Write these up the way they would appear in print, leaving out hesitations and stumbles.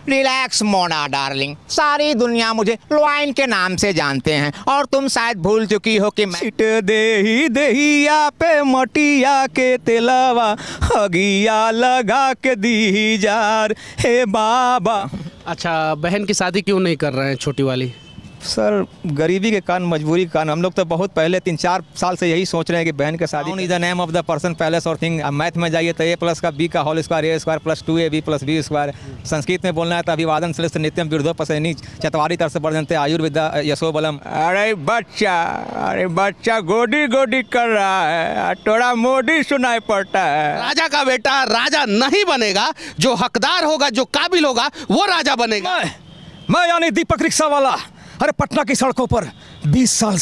Relax Mona darling, सारी दुनिया मुझे लॉइन के नाम से जानते हैं और तुम शायद भूल चुकी हो कि मैं सीट देही देहिया पे मटिया के तेलावा हगिया लगा के दी जार हे बाबा। अच्छा, बहन की शादी क्यों नहीं कर रहे हैं छोटी वाली? सर गरीबी के कारण, मजबूरी के कारण हम लोग तो बहुत पहले 3-4 साल से यही सोच रहे हैं कि बहन के शादी is the name of the person palace और थिंग। मैथ में जाइए तो A+ का B का whole square A² + 2AB + B square. Sanskrit में बोलना है तो अभिवादन श्रेष्ठ नित्यम बिरधो पसैनी चतवारी तरह से बढ़ते आयुर्विद्या यशो बलम। अरे बच्चा गोडी गोडी कर रहा है, थोड़ा मोडी सुनाई पड़ता है। राजा का बेटा राजा नहीं बनेगा, जो हकदार होगा, जो काबिल होगा वो राजा बनेगा। मैं यानी दीपक रिक्शा वाला, अरे पटना की सड़कों पर 20 साल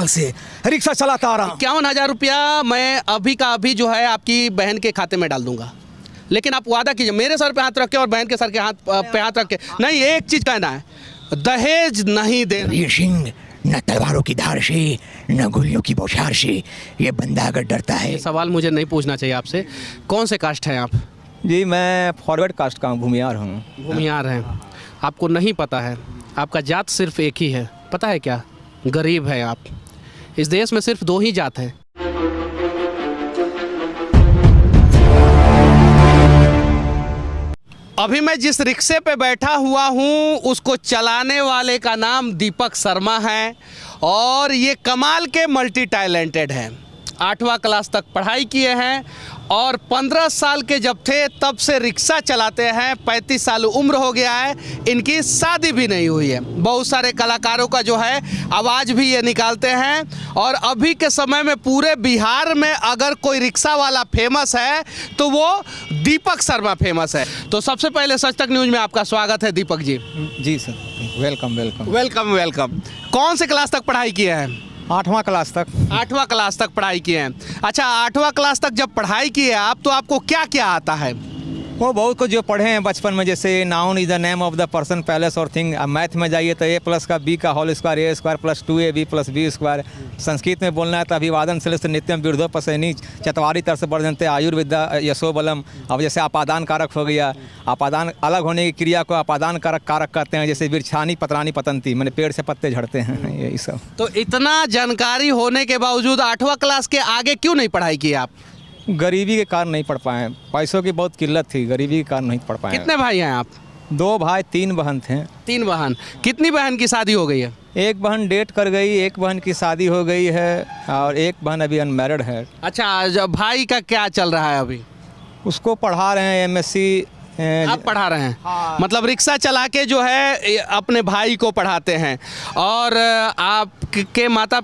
से रिक्शा चलाता आ रहा हूं। 51,000 रुपया मैं अभी का अभी जो है आपकी बहन के खाते में डाल दूंगा, लेकिन आप वादा कीजिए मेरे सर पे हाथ रख के और बहन के सर के पे हाथ रख के। नहीं, एक चीज कहना है, दहेज नहीं देना। सिंह न तलवारों की धार से न गोलियों की बौछार से ये बंदा अगर डरता है। ये सवाल मुझे नहीं पूछना चाहिए आपसे। कौन से कास्ट हैं आप? जी मैं फॉरवर्ड कास्ट का हूँ, भूमियार हूँ। भूमियार हैं। आपको नहीं पता है, आपका जात सिर्फ एक ही है, पता है क्या? गरीब है आप। इस देश में सिर्फ 2 ही जात हैं। अभी मैं जिस रिक्शे पे बैठा हुआ हूँ उसको चलाने वाले का नाम दीपक शर्मा है और ये कमाल के मल्टी टैलेंटेड हैं। 8वां क्लास तक पढ़ाई किए हैं और 15 साल के जब थे तब से रिक्शा चलाते हैं। 35 साल उम्र हो गया है, इनकी शादी भी नहीं हुई है। बहुत सारे कलाकारों का जो है आवाज़ भी ये निकालते हैं और अभी के समय में पूरे बिहार में अगर कोई रिक्शा वाला फेमस है तो वो दीपक शर्मा फेमस है। तो सबसे पहले सच तक न्यूज़ में आपका स्वागत है दीपक जी। जी सर, वेलकम। कौन से क्लास तक पढ़ाई किए हैं? 8वां क्लास तक। 8वां क्लास तक पढ़ाई किए हैं। अच्छा, 8वां क्लास तक जब पढ़ाई किए आप तो आपको क्या क्या आता है? वो बहुत कुछ जो पढ़े हैं बचपन में, जैसे noun is the name of the person palace और थिंग। मैथ में जाइए तो A+ का B का whole square A² + 2AB + B square. Sanskrit में बोलना है तो अभिवादन श्रेष्ठ नित्यम बिरधो पसैनी चतवारी तरह से बढ़ते आयुर्विद्या यशो बलम। अब जैसे आपादान कारक हो गया, आपादान अलग होने की क्रिया को आपादान कारक कहते हैं। जैसे वृक्षानी पत्रानी पतंती, मैंने पेड़ से पत्ते झड़ते हैं, यही सब। तो इतना जानकारी होने के बावजूद 8वां क्लास के आगे क्यों नहीं पढ़ाई की आप? गरीबी के कारण नहीं पढ़ पाए, पैसों की बहुत किल्लत थी, गरीबी के कारण नहीं पढ़ पाए। कितने भाई हैं आप? 2 भाई 3 बहन थे। 3 बहन। कितनी बहन की शादी हो गई है? एक बहन डेट कर गई, एक बहन की शादी हो गई है और एक बहन अभी अनमैरिड है। अच्छा, भाई का क्या चल रहा है अभी? उसको पढ़ा रहे हैं MSc। आप पढ़ा रहे हैं? हाँ। मतलब रिक्शा चला के जो है अपने भाई को पढ़ाते हैं। और आपके माता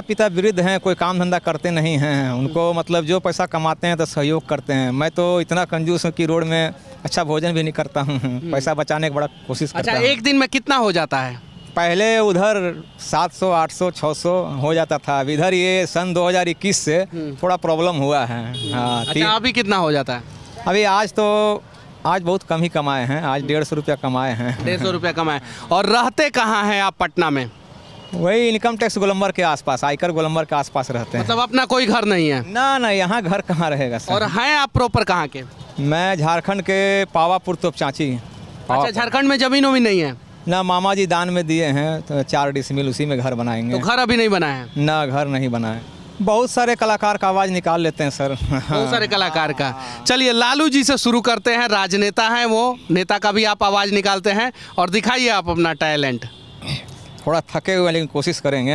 पिता वृद्ध हैं, कोई काम धंधा करते नहीं हैं। उनको मतलब जो पैसा कमाते हैं तो सहयोग करते हैं। मैं तो इतना कंजूस हूँ कि रोड में अच्छा भोजन भी नहीं करता हूँ, पैसा बचाने की बड़ा कोशिश करता हूँ। अच्छा, एक दिन में कितना हो जाता है? पहले उधर 700, 800, 600 हो जाता था। अब इधर ये सन 2021 से थोड़ा प्रॉब्लम हुआ है। हाँ। अच्छा, अभी कितना हो जाता है? अभी आज बहुत कम ही कमाए हैं, आज 150 रुपया कमाए हैं। 150 रुपया कमाए। और रहते कहाँ हैं आप पटना में? वही इनकम टैक्स गोलंबर के आसपास, आयकर गोलंबर के आसपास रहते हैं। मतलब अपना कोई घर नहीं है? ना, यहाँ घर कहाँ रहेगा सर। और हैं आप प्रॉपर कहाँ के? मैं झारखंड के पावापुर तोपचांची। अच्छा, झारखंड में जमीन वमीन नहीं है? ना, मामा जी दान में दिए हैं तो 4 डिसमिल, उसी में घर बनाएंगे। तो घर अभी नहीं बना है? ना, घर नहीं बना है। बहुत सारे कलाकार का आवाज़ निकाल लेते हैं सर। बहुत सारे कलाकार का। चलिए लालू जी से शुरू करते हैं, राजनेता हैं वो, नेता का भी आप आवाज़ निकालते हैं और दिखाइए आप अपना टैलेंट। थोड़ा थके हुए लेकिन कोशिश करेंगे।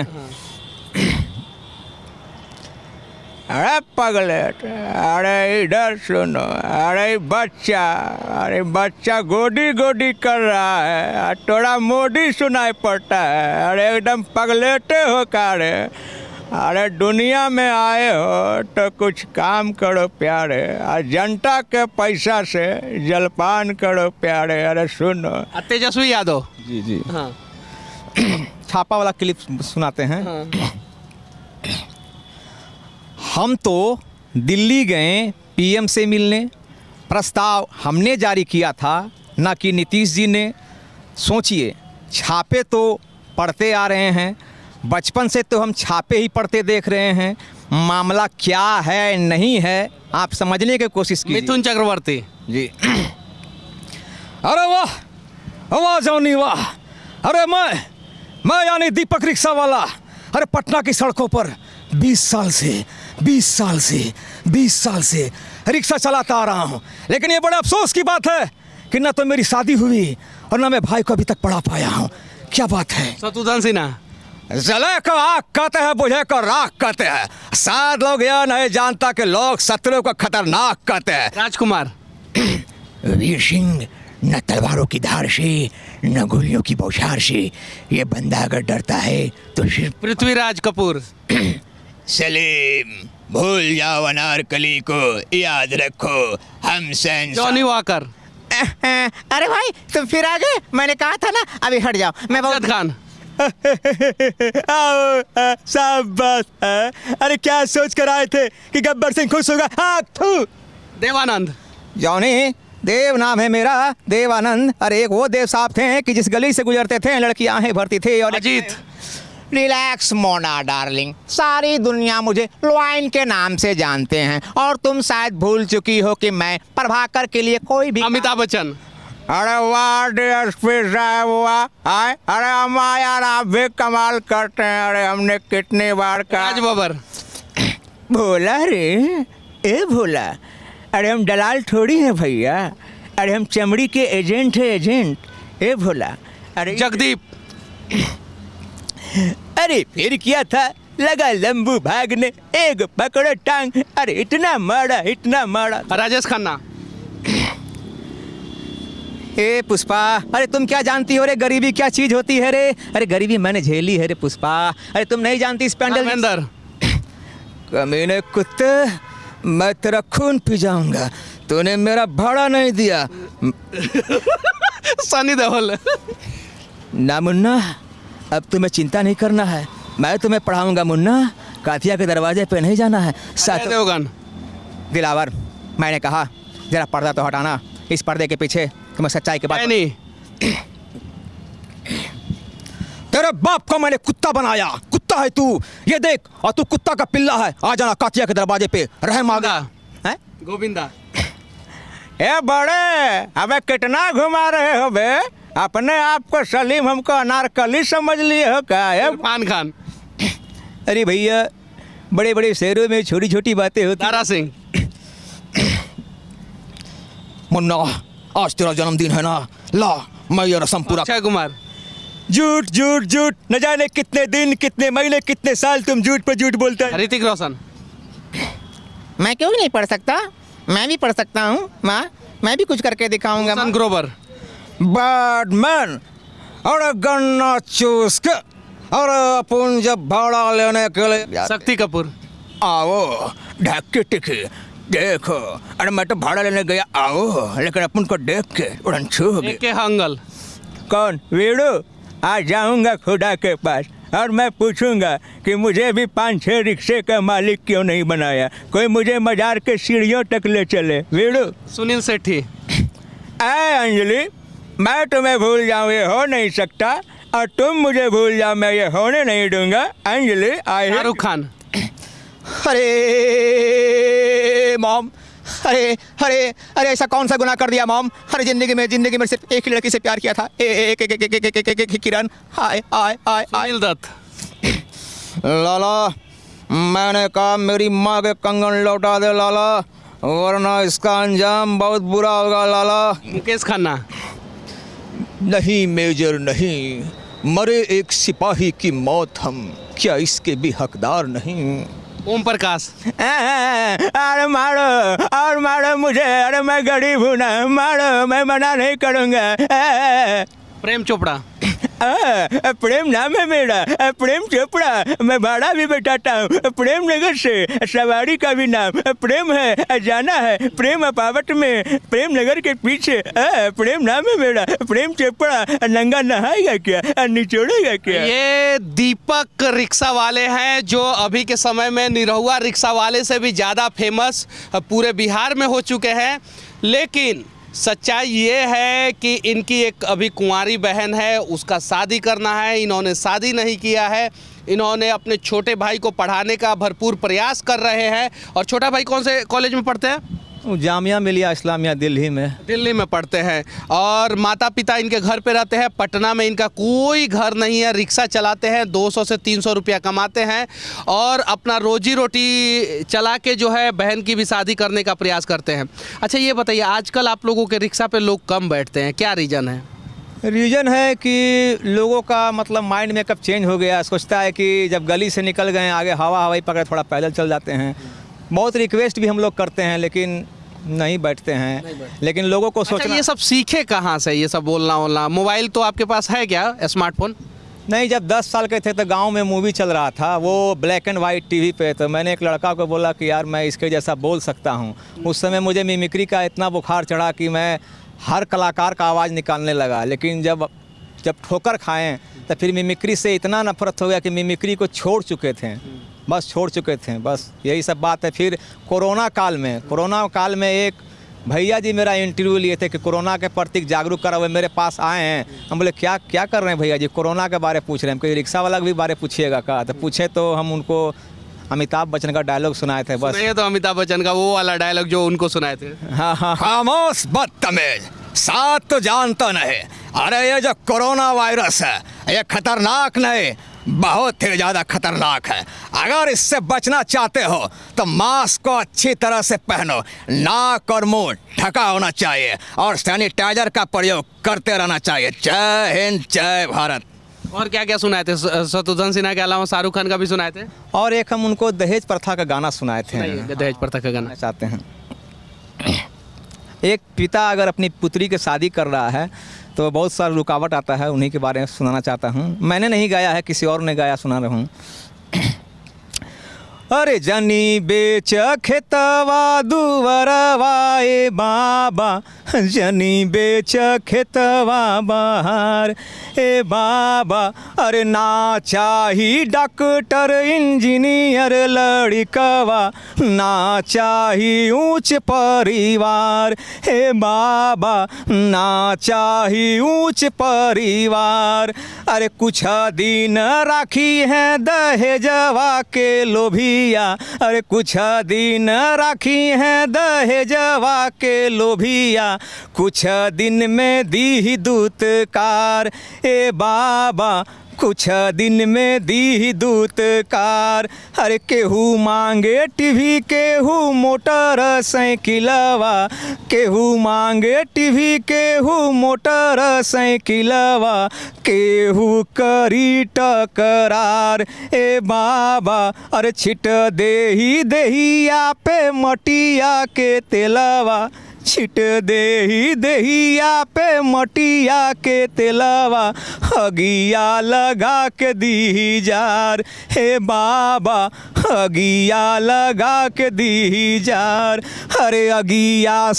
अरे पगलेट, अरे इधर सुनो, अरे बच्चा गोडी गोडी कर रहा है, थोड़ा मोडी सुनाई पड़ता है। अरे एकदम पगलेटे हो का रे। अरे दुनिया में आए हो तो कुछ काम करो प्यारे, जनता के पैसा से जलपान करो प्यारे। अरे सुनो। तेजस्वी यादव जी। हाँ। छापा वाला क्लिप सुनाते हैं। हाँ। हम तो दिल्ली गए PM से मिलने, प्रस्ताव हमने जारी किया था, ना कि नीतीश जी ने। सोचिए, छापे तो पढ़ते आ रहे हैं, बचपन से तो हम छापे ही पढ़ते देख रहे हैं। मामला क्या है नहीं है आप समझने की कोशिश कीजिए। मिथुन चक्रवर्ती। जी। अरे वाह, वाह जॉनी वाह। अरे मैं यानी दीपक रिक्शा वाला, अरे पटना की सड़कों पर 20 साल से रिक्शा चलाता आ रहा हूँ। लेकिन ये बड़े अफसोस की बात है कि ना तो मेरी शादी हुई और ना मैं भाई को अभी तक पढ़ा पाया हूँ। क्या बात है? शत्रुघ्न सिन्हा। जले को आग कहते हैं, बुझे को राख कहते हैं। शायद लोग यह नहीं जानता कि लोग शत्रु को खतरनाक कहते हैं। राजकुमार। वीर सिंह, न तलवारों की धार से न गोलियों की बौछार से ये बंदा अगर डरता है तो सिर्फ पृथ्वीराज कपूर। सलीम, भूल जाओ अनारकली को, याद रखो हम जॉनी वॉकर। अरे भाई तुम फिर आ गए, मैंने कहा था ना अभी हट जाओ। मैं अमजद खान। शाबाश। अरे क्या सोच कर आए थे कि गब्बर सिंह खुश होगा? देवानंद। जॉनी, देव नाम है मेरा, देवानंद। अरे एक वो देव साहब थे कि जिस गली से गुजरते थे लड़कियां आहें भरती थी। और अजीत। रिलैक्स मोना डार्लिंग, सारी दुनिया मुझे लॉयन के नाम से जानते हैं और तुम शायद भूल चुकी हो कि मैं प्रभाकर के लिए कोई भी अमिताभ बच्चन। अरे वाह डीएसपी साहब वाह। अरे हम यार आप भी कमाल करते हैं। अरे हमने कितनी बार कहा। राज बब्बर। भोला रे, ए भोला, अरे हम दलाल थोड़ी हैं भैया, अरे हम चमड़ी के एजेंट है, एजेंट। ए भोला, अरे जगदीप। अरे फिर क्या था, लगा लंबू भागने, एक पकड़ो टांग। अरे इतना मारा। राजेश खन्ना। ए पुष्पा, अरे तुम क्या जानती हो रे गरीबी क्या चीज होती है रे? अरे गरीबी मैंने झेली है रे पुष्पा। अरे तुम नहीं जानती इस पैंडल। धर्मेंद्र। कमीने कुत्ते, मैं तेरा खून पी जाऊंगा, तूने मेरा भाड़ा नहीं दिया। सनी देओल। ना मुन्ना, अब तुम्हें चिंता नहीं करना है, मैं तुम्हें पढ़ाऊंगा मुन्ना। कातिया के दरवाजे पे नहीं जाना है। अजय देवगन। दिलावर, मैंने कहा जरा पर्दा तो हटाना, इस पर्दे के पीछे तुम्हें सच्चाई के बात। नहीं। तेरे बाप को मैंने कुत्ता बनाया, कुत्ता है तू, ये देख। और तू कुत्ता का पिल्ला है। आ जाना कातिया के दरवाजे पे, रहम आ गया है। गोविंदा। ए बड़े, अबे कितना घुमा रहे हो बे? अपने आप को सलीम, हमको अनारकली समझ लिए हो क्या? इरफान खान। अरे भैया, बड़े बड़े शहरों में छोटी छोटी बातें होती। दारा सिंह। मुन्ना, आज तेरा जन्मदिन है ना, ला मैं ये रस्म पूरा। अक्षय कुमार। झूठ झूठ झूठ, न जाने कितने दिन, कितने महीने, कितने साल तुम झूठ पे झूठ बोलते हैं। ऋतिक रोशन। मैं क्यों नहीं पढ़ सकता? मैं भी पढ़ सकता हूँ माँ, मैं भी कुछ करके दिखाऊंगा। सन ग्रोवर। बैडमैन, अरे गन्ना चूस के, अरे अपन जब भाड़ा लेने के लिए शक्ति कपूर। आओ ढाके टिके देखो। अरे मैं तो भाड़ा लेने गया, आओ, लेकिन अपन को देख के उड़न छू हो गई। के हंगल। कौन? वीडू। आ जाऊंगा खुदा के पास और मैं पूछूंगा कि मुझे भी 5-6 रिक्शे का मालिक क्यों नहीं बनाया, कोई मुझे मजार के सीढ़ियों तक ले चले। वीडू। सुनील शेट्टी। आए अंजलि, मैं तुम्हें भूल जाऊँ ये हो नहीं सकता, और तुम मुझे भूल जाओ मैं ये होने नहीं दूंगा। अंजलि आए। शाहरुख खान। अरे मॉम, अरे ऐसा कौन सा गुनाह कर दिया मॉम? अरे जिंदगी में सिर्फ एक ही लड़की से प्यार किया था, एक किरण। हाय हाय हाय। सुनील दत्त। लाला, मैंने कहा मेरी माँ के कंगन लौटा दे लाला, वरना इसका अंजाम बहुत बुरा होगा लाला। मुकेश खन्ना। नहीं मेजर नहीं, मरे एक सिपाही की मौत हम क्या इसके भी हकदार नहीं। ओम प्रकाश। अरे मारो और मारो मुझे, अरे मैं गरीब हूँ ना, मारो, मैं मना नहीं करूँगा। प्रेम चोपड़ा। प्रेम नाम है मेरा, प्रेम चोपड़ा। मैं भाड़ा भी बैठाता हूँ प्रेम नगर से, सवारी का भी नाम प्रेम है, जाना है प्रेम अपावट में, प्रेम नगर के पीछे। प्रेम नाम है मेरा, प्रेम चोपड़ा। नंगा नहाएगा क्या, निचोड़ेगा क्या? ये दीपक रिक्शा वाले हैं जो अभी के समय में निरहुआ रिक्शा वाले से भी ज़्यादा फेमस पूरे बिहार में हो चुके हैं। लेकिन सच्चाई ये है कि इनकी एक अभी कुंवारी बहन है, उसका शादी करना है, इन्होंने शादी नहीं किया है। इन्होंने अपने छोटे भाई को पढ़ाने का भरपूर प्रयास कर रहे हैं। और छोटा भाई कौन से कॉलेज में पढ़ते हैं? जामिया मिलिया इस्लामिया दिल्ली में। दिल्ली में पढ़ते हैं। और माता पिता इनके घर पे रहते हैं। पटना में इनका कोई घर नहीं है, रिक्शा चलाते हैं, 200 से 300 रुपया कमाते हैं और अपना रोजी रोटी चला के जो है बहन की भी शादी करने का प्रयास करते हैं। अच्छा ये बताइए, आजकल आप लोगों के रिक्शा पे लोग कम बैठते हैं, क्या रीज़न है? रीज़न है कि लोगों का मतलब माइंड मेकअप चेंज हो गया, सोचता है कि जब गली से निकल गए आगे हवाई पकड़े थोड़ा पैदल चल जाते हैं। बहुत रिक्वेस्ट भी हम लोग करते हैं लेकिन नहीं बैठते हैं। लेकिन लोगों को सोचना, अच्छा, ये सब सीखे कहाँ से, ये सब बोलना? मोबाइल तो आपके पास है क्या, स्मार्टफोन? नहीं, जब 10 साल के थे तो गांव में मूवी चल रहा था, वो ब्लैक एंड वाइट टीवी पे, तो मैंने एक लड़का को बोला कि यार मैं इसके जैसा बोल सकता हूँ। उस समय मुझे मिमिक्री का इतना बुखार चढ़ा कि मैं हर कलाकार का आवाज़ निकालने लगा। लेकिन जब ठोकर खाएं तो फिर मिमिक्री से इतना नफरत हो गया कि मिमिक्री को छोड़ चुके थे, बस छोड़ चुके थे, बस यही सब बात है। फिर कोरोना काल में एक भैया जी मेरा इंटरव्यू लिए थे कि कोरोना के प्रति जागरूक करा हुए मेरे पास आए हैं। हम बोले क्या कर रहे हैं भैया जी? कोरोना के बारे पूछ रहे हैं। कोई रिक्शा वाला के भी बारे पूछिएगा का? तो पूछे तो हम उनको अमिताभ बच्चन का डायलॉग सुनाए थे बस। नहीं तो अमिताभ बच्चन का वो वाला डायलॉग जो उनको सुनाए थे। हाँ, खामोश बदतमीज, साथ तो जानता नहीं। अरे ये जो कोरोना वायरस है ये खतरनाक नहीं, बहुत ही ज़्यादा खतरनाक है। अगर इससे बचना चाहते हो तो मास्क को अच्छी तरह से पहनो, नाक और मुंह ढका होना चाहिए और सैनिटाइजर का प्रयोग करते रहना चाहिए। जय हिंद, जय भारत। और क्या क्या सुनाए थे? शत्रुघ्न सिन्हा के अलावा शाहरुख खान का भी सुनाए थे? और एक हम उनको दहेज प्रथा का गाना सुनाए थे। दहेज प्रथा का गाना चाहते हैं। एक पिता अगर अपनी पुत्री की शादी कर रहा है तो बहुत सारा रुकावट आता है, उन्हीं के बारे में सुनाना चाहता हूँ। मैंने नहीं गाया है, किसी और ने गाया, सुना रहा हूँ। अरे जनी बेच खेतवा दुवरवा ए बाबा, जनी बेच खेतवा बाहर ए बाबा। अरे ना चाही डॉक्टर इंजीनियर लड़कवा, ना चाही ऊंच परिवार हे बाबा, ना चाही ऊंच परिवार। अरे कुछ दिन राखी है दहेजवा के लोभिया, अरे कुछ दिन राखी है दहेजवा के लोभिया, कुछ दिन में दी दूतकार ए बाबा, कुछ दिन में दी दूतकार। अरे केहू मांगे टीवी, केहू मोटर साइकिलवा, केहू मांगे टीवी, केहू मोटर साइकिलवा, केहू करी टकरार ए बाबा। अरे छिट देही देहिया पे मटिया के तेलवा, छिट देही देहिया पे मटिया के तेलवा, अगिया लगा के दी जार हे बाबा, अगिया लगा के दी जार। अरे अगिया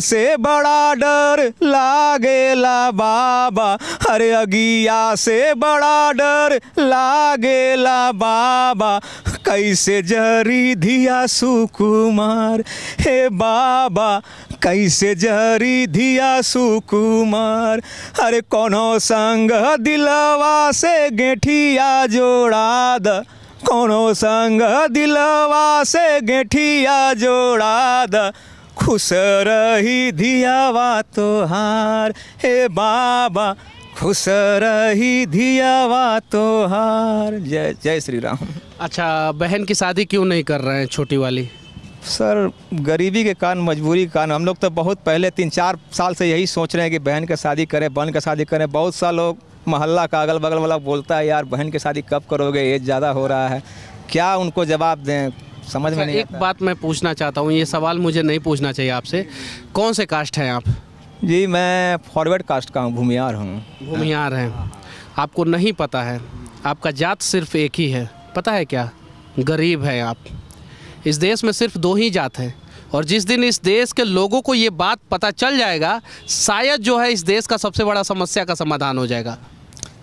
से बड़ा डर लागेला बाबा, अरे अगिया से बड़ा डर लागेला बाबा। कैसे जरी धिया सुकुमार हे बाबा, कैसे जरी धिया सुकुमार। अरे कोनो संग दिलवा से गेठिया जोड़ा द, कोनो संग दिलवा से गेठिया जोड़ा द, खुश रही धियावा तोहार हे बाबा, खुश रही धियावा तोहार। जय जय श्री राम। अच्छा, बहन की शादी क्यों नहीं कर रहे हैं छोटी वाली? सर गरीबी के कारण, मजबूरी के कारण। हम लोग तो बहुत पहले 3-4 साल से यही सोच रहे हैं कि बहन की शादी करें, बहन की शादी करें। बहुत सा लोग मोहल्ला का अगल बगल वाला बोलता है यार बहन की शादी कब करोगे, एज ज़्यादा हो रहा है। क्या उनको जवाब दें, समझ में नहीं आता। एक बात मैं पूछना चाहता हूँ, ये सवाल मुझे नहीं पूछना चाहिए आपसे। कौन से कास्ट हैं आप? जी मैं फॉरवर्ड कास्ट का हूँ, भूमियार हूँ। भूमियार हैं। आपको नहीं पता है, आपका जात सिर्फ एक ही है, पता है क्या? गरीब है आप। इस देश में सिर्फ 2 ही जात हैं और जिस दिन इस देश के लोगों को ये बात पता चल जाएगा, शायद जो है इस देश का सबसे बड़ा समस्या का समाधान हो जाएगा।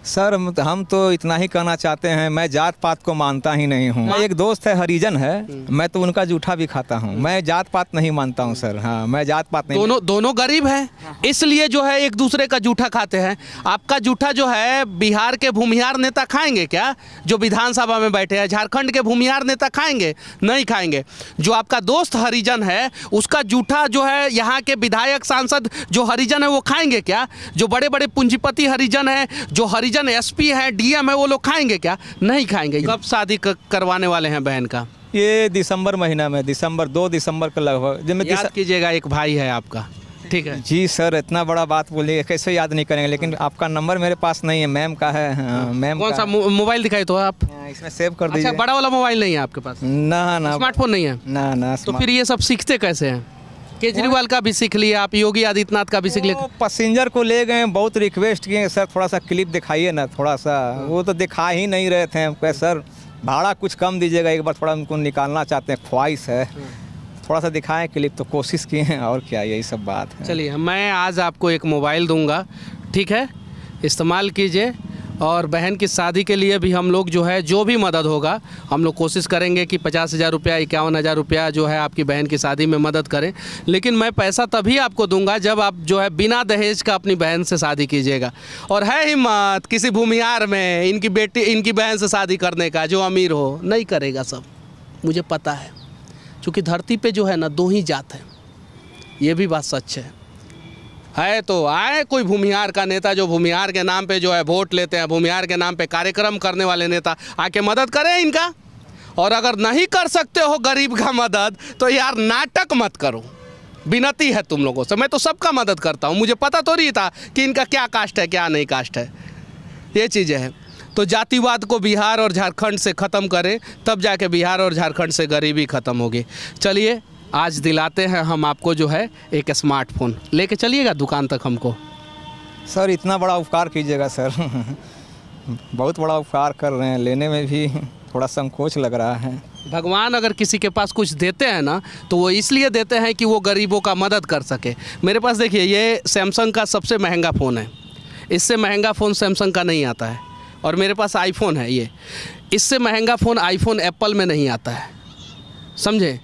सर हम तो इतना ही कहना चाहते हैं, मैं जात पात को मानता ही नहीं हूँ। एक दोस्त है हरिजन है, मैं तो उनका जूठा भी खाता हूँ। मैं जात पात नहीं मानता हूँ सर। हाँ, मैं जात पात नहीं। दोनों गरीब हैं, इसलिए जो है एक दूसरे का जूठा खाते हैं। आपका जूठा जो है बिहार के भूमिहार नेता खाएंगे क्या, जो विधानसभा में बैठे हैं? झारखंड के भूमिहार नेता खाएंगे? नहीं खाएंगे। जो आपका दोस्त हरिजन है उसका जूठा जो है यहाँ के विधायक सांसद जो हरिजन है वो खाएंगे क्या? जो बड़े बड़े पूंजीपति हरिजन है, जो हरिजन एसपी है, डीएम है, वो लोग खाएंगे क्या? नहीं खाएंगे। कब शादी करवाने वाले हैं बहन का? ये दिसंबर महीना में, 2 दिसंबर के लगभग। जब मैं याद कीजिएगा, एक भाई है आपका। ठीक है जी सर, इतना बड़ा बात बोलिए, कैसे याद नहीं करेंगे? लेकिन आपका नंबर मेरे पास नहीं है, मैम का है। हाँ, मैम कौन सा मोबाइल दिखाई तो आप इसमें सेव कर दीजिए। अच्छा, बड़ा वाला मोबाइल नहीं है आपके पास? ना स्मार्टफोन नहीं है ना। तो फिर ये सब सीखते कैसे हैं? केजरीवाल का भी सीख लिया आप, योगी आदित्यनाथ का भी सीख लिया। पैसेंजर को ले गए, बहुत रिक्वेस्ट किए सर थोड़ा सा क्लिप दिखाइए ना थोड़ा सा। वो तो दिखा ही नहीं रहे थे। हमको सर भाड़ा कुछ कम दीजिएगा, एक बार थोड़ा उनको निकालना चाहते हैं, ख्वाहिश है। थोड़ा सा दिखाएं क्लिप, तो कोशिश किए हैं, और क्या, यही सब बात है। चलिए, मैं आज आपको एक मोबाइल दूंगा, ठीक है? इस्तेमाल कीजिए। और बहन की शादी के लिए भी हम लोग जो है जो भी मदद होगा हम लोग कोशिश करेंगे कि 50,000 रुपया, 51,000 रुपया जो है आपकी बहन की शादी में मदद करें। लेकिन मैं पैसा तभी आपको दूंगा जब आप जो है बिना दहेज का अपनी बहन से शादी कीजिएगा। और है हिम्मत किसी भूमिहार में इनकी बहन से शादी करने का, जो अमीर हो? नहीं करेगा सब, मुझे पता है। क्योंकि धरती पे जो है ना 2 ही जात है, ये भी बात सच है तो आए कोई भूमिहार का नेता जो भूमिहार के नाम पे जो है वोट लेते हैं, भूमिहार के नाम पे कार्यक्रम करने वाले नेता आके मदद करें इनका। और अगर नहीं कर सकते हो गरीब का मदद तो यार नाटक मत करो, विनती है तुम लोगों से। मैं तो सबका मदद करता हूँ, मुझे पता तो नहीं था कि इनका क्या कास्ट है क्या नहीं कास्ट है, ये चीज़ें हैं। तो जातिवाद को बिहार और झारखंड से ख़त्म करें, तब जाके बिहार और झारखंड से गरीबी ख़त्म होगी। चलिए, आज दिलाते हैं हम आपको जो है एक स्मार्टफोन। लेके चलिएगा दुकान तक हमको। सर इतना बड़ा उपकार कीजिएगा सर। बहुत बड़ा उपकार कर रहे हैं, लेने में भी थोड़ा संकोच लग रहा है। भगवान अगर किसी के पास कुछ देते हैं ना तो वो इसलिए देते हैं कि वो गरीबों का मदद कर सके। मेरे पास देखिए, ये सैमसंग का सबसे महंगा फ़ोन है, इससे महंगा फ़ोन सैमसंग का नहीं आता है। और मेरे पास आईफोन है, ये इससे महंगा फ़ोन आईफोन एप्पल में नहीं आता है, समझे?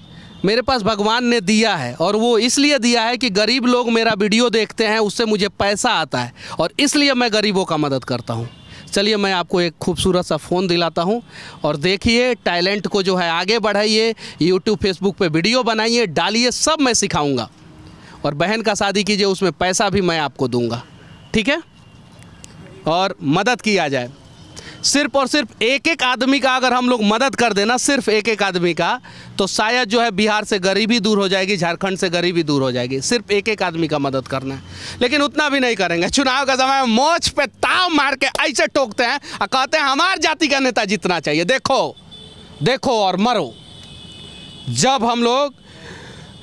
मेरे पास भगवान ने दिया है, और वो इसलिए दिया है कि गरीब लोग मेरा वीडियो देखते हैं, उससे मुझे पैसा आता है, और इसलिए मैं गरीबों का मदद करता हूँ। चलिए, मैं आपको एक खूबसूरत सा फ़ोन दिलाता हूँ, और देखिए टैलेंट को जो है आगे बढ़ाइए, यूट्यूब फेसबुक पे वीडियो बनाइए, डालिए, सब मैं सिखाऊँगा। और बहन का शादी कीजिए, उसमें पैसा भी मैं आपको दूँगा, ठीक है? और मदद किया जाए। सिर्फ और सिर्फ एक आदमी का अगर हम लोग मदद कर देना, सिर्फ एक आदमी का, तो शायद जो है बिहार से गरीबी दूर हो जाएगी, झारखंड से गरीबी दूर हो जाएगी। सिर्फ एक आदमी का मदद करना है, लेकिन उतना भी नहीं करेंगे। चुनाव का समय मोच पे ताव मार के ऐसे ठोकते हैं और कहते हैं हमार जाति का नेता जीतना चाहिए। देखो और मरो। जब हम लोग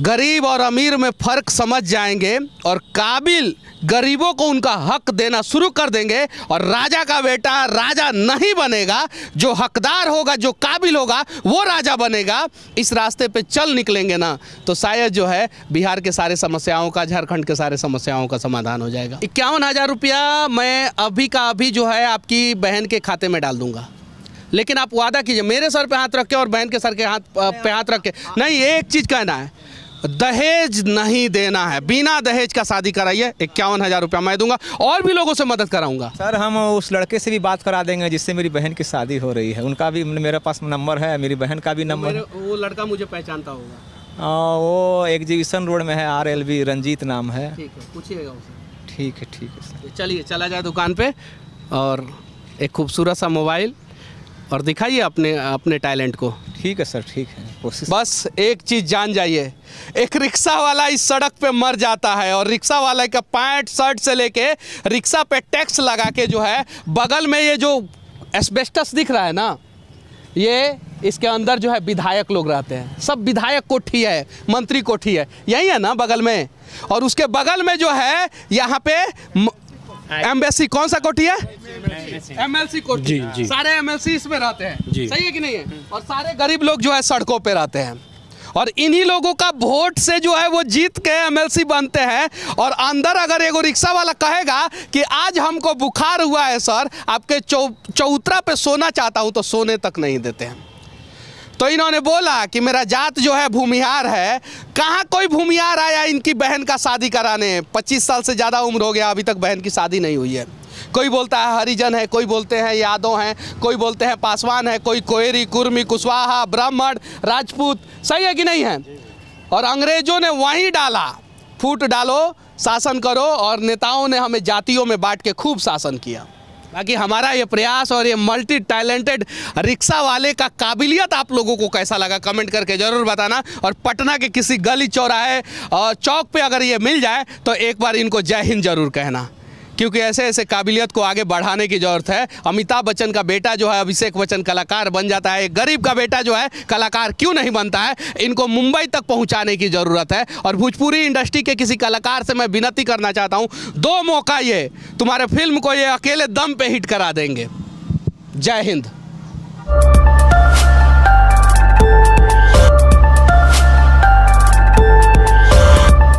गरीब और अमीर में फ़र्क समझ जाएंगे और काबिल गरीबों को उनका हक देना शुरू कर देंगे, और राजा का बेटा राजा नहीं बनेगा, जो हकदार होगा, जो काबिल होगा, वो राजा बनेगा। इस रास्ते पे चल निकलेंगे ना, तो शायद जो है बिहार के सारे समस्याओं का, झारखंड के सारे समस्याओं का समाधान हो जाएगा। 51,000 रुपया मैं अभी का अभी जो है आपकी बहन के खाते में डाल दूंगा। लेकिन आप वादा कीजिए, मेरे सर पे हाथ रख के और बहन के सर के पे हाथ रख के नहीं, एक चीज़ कहना है, दहेज नहीं देना है। बिना दहेज का शादी कराइए, 51,000 रुपया मैं दूंगा, और भी लोगों से मदद कराऊंगा। सर हम उस लड़के से भी बात करा देंगे जिससे मेरी बहन की शादी हो रही है, उनका भी मेरे पास नंबर है, मेरी बहन का भी नंबर है। वो लड़का मुझे पहचानता होगा। वो एग्जीबिशन रोड में है, RLB रंजीत नाम है। ठीक है, पूछिएगा उसे। ठीक है सर। चलिए, चला जाए दुकान पे और एक खूबसूरत सा मोबाइल और दिखाइए अपने टैलेंट को। ठीक है सर, ठीक है, कोशिश। बस एक चीज़ जान जाइए, एक रिक्शा वाला इस सड़क पे मर जाता है, और रिक्शा वाला का पैंट शर्ट से लेके रिक्शा पे टैक्स लगा के जो है, बगल में ये जो एस्बेस्टस दिख रहा है ना, ये इसके अंदर जो है विधायक लोग रहते हैं। सब विधायक कोठी है, मंत्री कोठी है, यही है ना बगल में। और उसके बगल में जो है यहाँ पे एम्बेसी, कौन सा कोठी है? MLC कोठी। जी। सारे MLC इसमें रहते हैं, सही है कि नहीं है? और सारे गरीब लोग जो है सड़कों पे रहते हैं। और इन्हीं लोगों का वोट से जो है वो जीत के एमएलसी बनते हैं। और अंदर अगर एगो रिक्शा वाला कहेगा कि आज हमको बुखार हुआ है सर, आपके चौतरा पे सोना चाहता हूं, तो सोने तक नहीं देते हैं। तो इन्होंने बोला कि मेरा जात जो है भूमिहार है। कहाँ कोई भूमिहार आया इनकी बहन का शादी कराने? 25 साल से ज़्यादा उम्र हो गया, अभी तक बहन की शादी नहीं हुई है। कोई बोलता है हरिजन है, कोई बोलते हैं यादव हैं, कोई बोलते हैं पासवान है, कोई कोयरी, कुर्मी, कुशवाहा, ब्राह्मण, राजपूत। सही है कि नहीं है? और अंग्रेजों ने वहीं डाला, फूट डालो, शासन करो, और नेताओं ने हमें जातियों में बांट के खूब शासन किया। बाकी हमारा ये प्रयास और ये मल्टी टैलेंटेड रिक्शा वाले का काबिलियत आप लोगों को कैसा लगा कमेंट करके ज़रूर बताना। और पटना के किसी गली चौराहे और चौक पे अगर ये मिल जाए तो एक बार इनको जय हिंद ज़रूर कहना, क्योंकि ऐसे ऐसे काबिलियत को आगे बढ़ाने की ज़रूरत है। अमिताभ बच्चन का बेटा जो है अभिषेक बच्चन कलाकार बन जाता है, एक गरीब का बेटा जो है कलाकार क्यों नहीं बनता है? इनको मुंबई तक पहुंचाने की ज़रूरत है। और भोजपुरी इंडस्ट्री के किसी कलाकार से मैं विनती करना चाहता हूं, 2 मौका ये तुम्हारे फिल्म को ये अकेले दम पे हिट करा देंगे। जय हिंद।